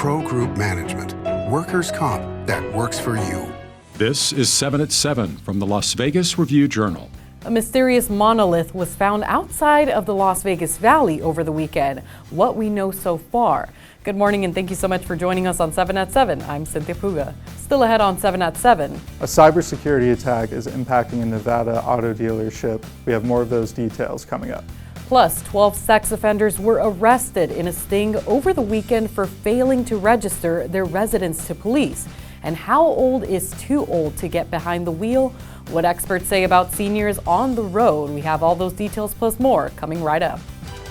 Pro Group Management. Workers' comp that works for you. This is 7 at 7 from the Las Vegas Review-Journal. A mysterious monolith was found outside of the Las Vegas Valley over the weekend. What we know so far. Good morning and thank you so much for joining us on 7 at 7. I'm Cynthia Puga. Still ahead on 7 at 7. A cybersecurity attack is impacting a Nevada auto dealership. We have more of those details coming up. Plus, 12 sex offenders were arrested in a sting over the weekend for failing to register their residence to police. And how old is too old to get behind the wheel? What experts say about seniors on the road. We have all those details plus more coming right up.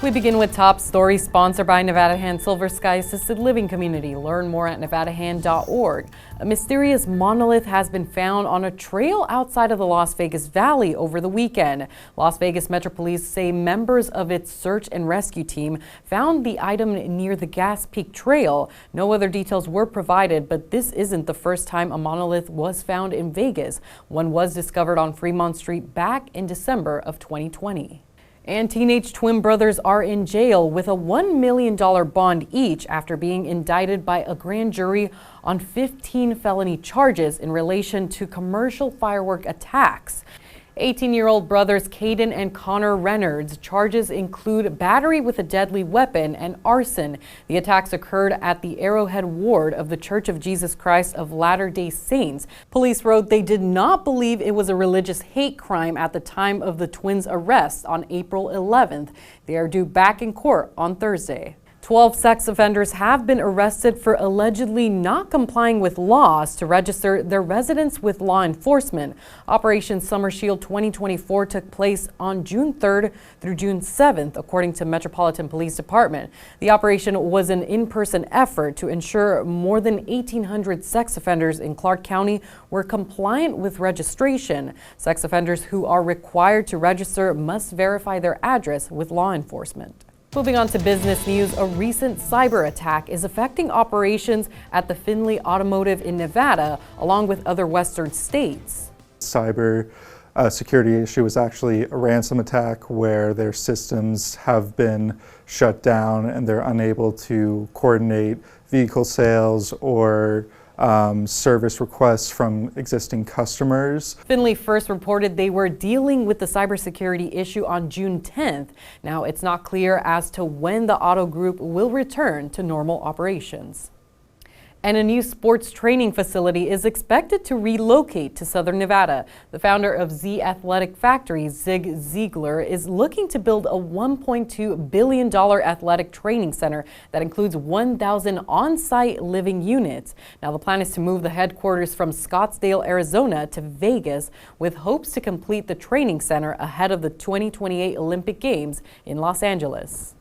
We begin with top story sponsored by Nevada Hand Silver Sky Assisted Living Community. Learn more at nevadahand.org. A mysterious monolith has been found on a trail outside of the Las Vegas Valley over the weekend. Las Vegas Metro Police say members of its search and rescue team found the item near the Gas Peak Trail. No other details were provided, but this isn't the first time a monolith was found in Vegas. One was discovered on Fremont Street back in December of 2020. And teenage twin brothers are in jail with a $1 million bond each after being indicted by a grand jury on 15 felony charges in relation to commercial firework attacks. 18-year-old brothers Caden and Connor Reynolds. Charges include battery with a deadly weapon and arson. The attacks occurred at the Arrowhead Ward of the Church of Jesus Christ of Latter-day Saints. Police wrote they did not believe it was a religious hate crime at the time of the twins' arrest on April 11th. They are due back in court on Thursday. 12 sex offenders have been arrested for allegedly not complying with laws to register their residence with law enforcement. Operation Summer Shield 2024 took place on June 3rd through June 7th, according to Metropolitan Police Department. The operation was an in-person effort to ensure more than 1,800 sex offenders in Clark County were compliant with registration. Sex offenders who are required to register must verify their address with law enforcement. Moving on to business news, a recent cyber attack is affecting operations at the Findlay Automotive in Nevada, along with other western states. Cyber security issue was actually a ransom attack where their systems have been shut down and they're unable to coordinate vehicle sales or service requests from existing customers. Findlay first reported they were dealing with the cybersecurity issue on June 10th. Now it's not clear as to when the auto group will return to normal operations. And a new sports training facility is expected to relocate to Southern Nevada. The founder of Z Athletic Factory, Zig Ziegler, is looking to build a $1.2 billion athletic training center that includes 1,000 on-site living units. Now the plan is to move the headquarters from Scottsdale, Arizona to Vegas, with hopes to complete the training center ahead of the 2028 Olympic Games in Los Angeles.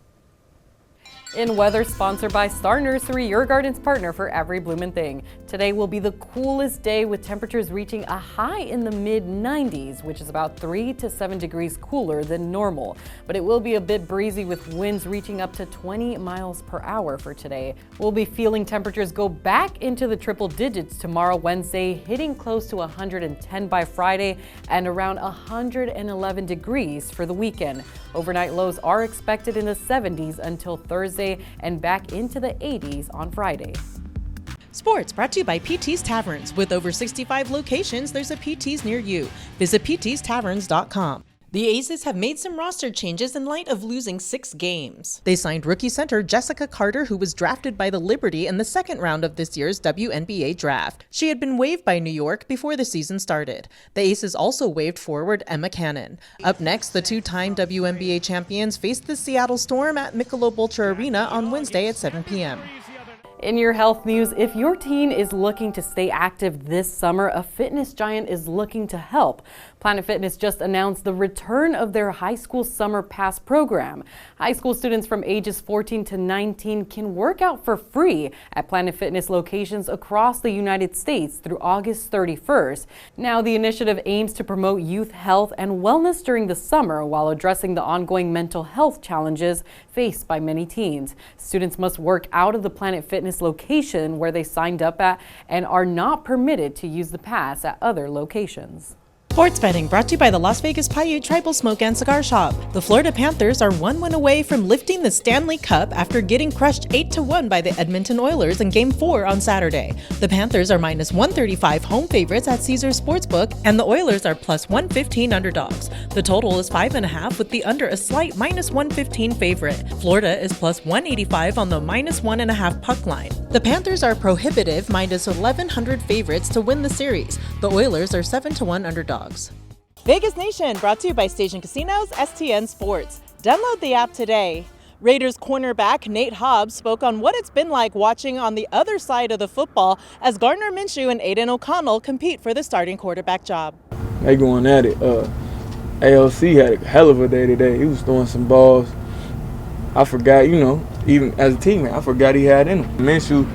In weather, sponsored by Star Nursery, your garden's partner for every bloomin' thing. Today will be the coolest day with temperatures reaching a high in the mid-90s, which is about 3 to 7 degrees cooler than normal. But it will be a bit breezy with winds reaching up to 20 miles per hour for today. We'll be feeling temperatures go back into the triple digits tomorrow, Wednesday, hitting close to 110 by Friday and around 111 degrees for the weekend. Overnight lows are expected in the 70s until Thursday and back into the 80s on Friday. Sports brought to you by PT's Taverns. With over 65 locations, there's a PT's near you. Visit ptstaverns.com. The Aces have made some roster changes in light of losing 6 games. They signed rookie center Jessica Carter, who was drafted by the Liberty in the second round of this year's WNBA draft. She had been waived by New York before the season started. The Aces also waived forward Emma Cannon. Up next, the two-time WNBA champions faced the Seattle Storm at Michelob Ultra Arena on Wednesday at 7 p.m. In your health news, if your teen is looking to stay active this summer, a fitness giant is looking to help. Planet Fitness just announced the return of their high school summer pass program. High school students from ages 14 to 19 can work out for free at Planet Fitness locations across the United States through August 31st. Now, the initiative aims to promote youth health and wellness during the summer while addressing the ongoing mental health challenges faced by many teens. Students must work out of the Planet Fitness location where they signed up at and are not permitted to use the pass at other locations. Sports betting brought to you by the Las Vegas Paiute Tribal Smoke and Cigar Shop. The Florida Panthers are 1 win away from lifting the Stanley Cup after getting crushed 8-1 by the Edmonton Oilers in Game 4 on Saturday. The Panthers are minus 135 home favorites at Caesars Sportsbook, and the Oilers are plus 115 underdogs. The total is 5.5 with the under a slight minus 115 favorite. Florida is plus 185 on the minus 1.5 puck line. The Panthers are prohibitive minus 1,100 favorites to win the series. The Oilers are 7-1 underdogs. Vegas Nation brought to you by Station Casinos, STN Sports. Download the app today. Raiders cornerback Nate Hobbs spoke on what it's been like watching on the other side of the football as Gardner Minshew and Aiden O'Connell compete for the starting quarterback job. They going at it. ALC had a hell of a day today. He was throwing some balls. I forgot, even as a teammate, I forgot he had in him. Minshew,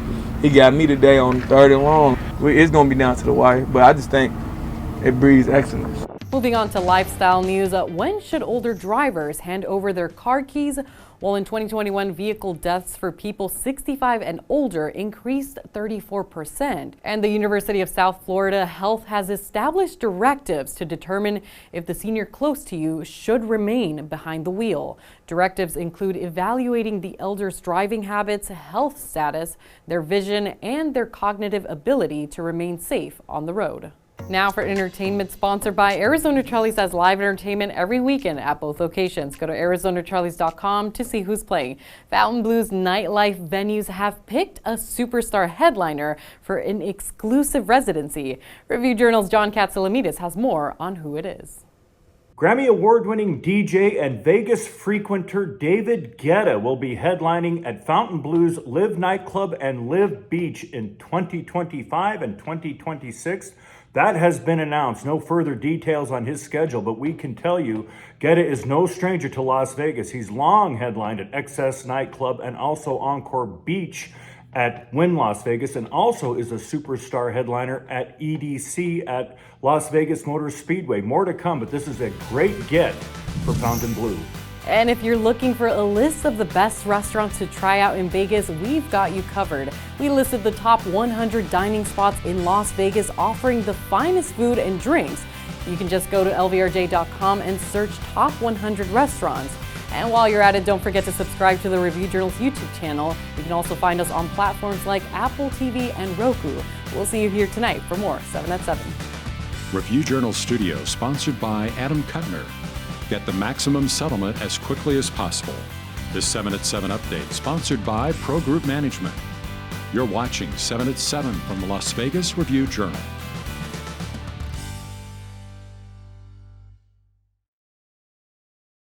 he got me today on 3rd and long. It's going to be down to the wire, but I just think it breeds excellence. Moving on to lifestyle news, when should older drivers hand over their car keys? Well, in 2021, vehicle deaths for people 65 and older increased 34%. And the University of South Florida Health has established directives to determine if the senior close to you should remain behind the wheel. Directives include evaluating the elder's driving habits, health status, their vision, and their cognitive ability to remain safe on the road. Now for entertainment, sponsored by Arizona Charlie's has live entertainment every weekend at both locations. Go to ArizonaCharlies.com to see who's playing. Fontainebleau's nightlife venues have picked a superstar headliner for an exclusive residency. Review Journal's John Katsalamides has more on who it is. Grammy Award-winning DJ and Vegas frequenter David Guetta will be headlining at Fontainebleau's Live Nightclub and Live Beach in 2025 and 2026. That has been announced. No further details on his schedule, but we can tell you Guetta is no stranger to Las Vegas. He's long headlined at Excess Nightclub and also Encore Beach at Wynn Las Vegas, and also is a superstar headliner at EDC at Las Vegas Motor Speedway. More to come, but this is a great get for Fontainebleau. And if you're looking for a list of the best restaurants to try out in Vegas, we've got you covered. We listed the top 100 dining spots in Las Vegas offering the finest food and drinks. You can just go to lvrj.com and search top 100 restaurants. And while you're at it, don't forget to subscribe to the Review Journal's YouTube channel. You can also find us on platforms like Apple TV and Roku. We'll see you here tonight for more 7 at 7. Review Journal Studio, sponsored by Adam Kuttner. Get the maximum settlement as quickly as possible. This 7 at 7 update, sponsored by Pro Group Management. You're watching 7 at 7 from the Las Vegas Review Journal.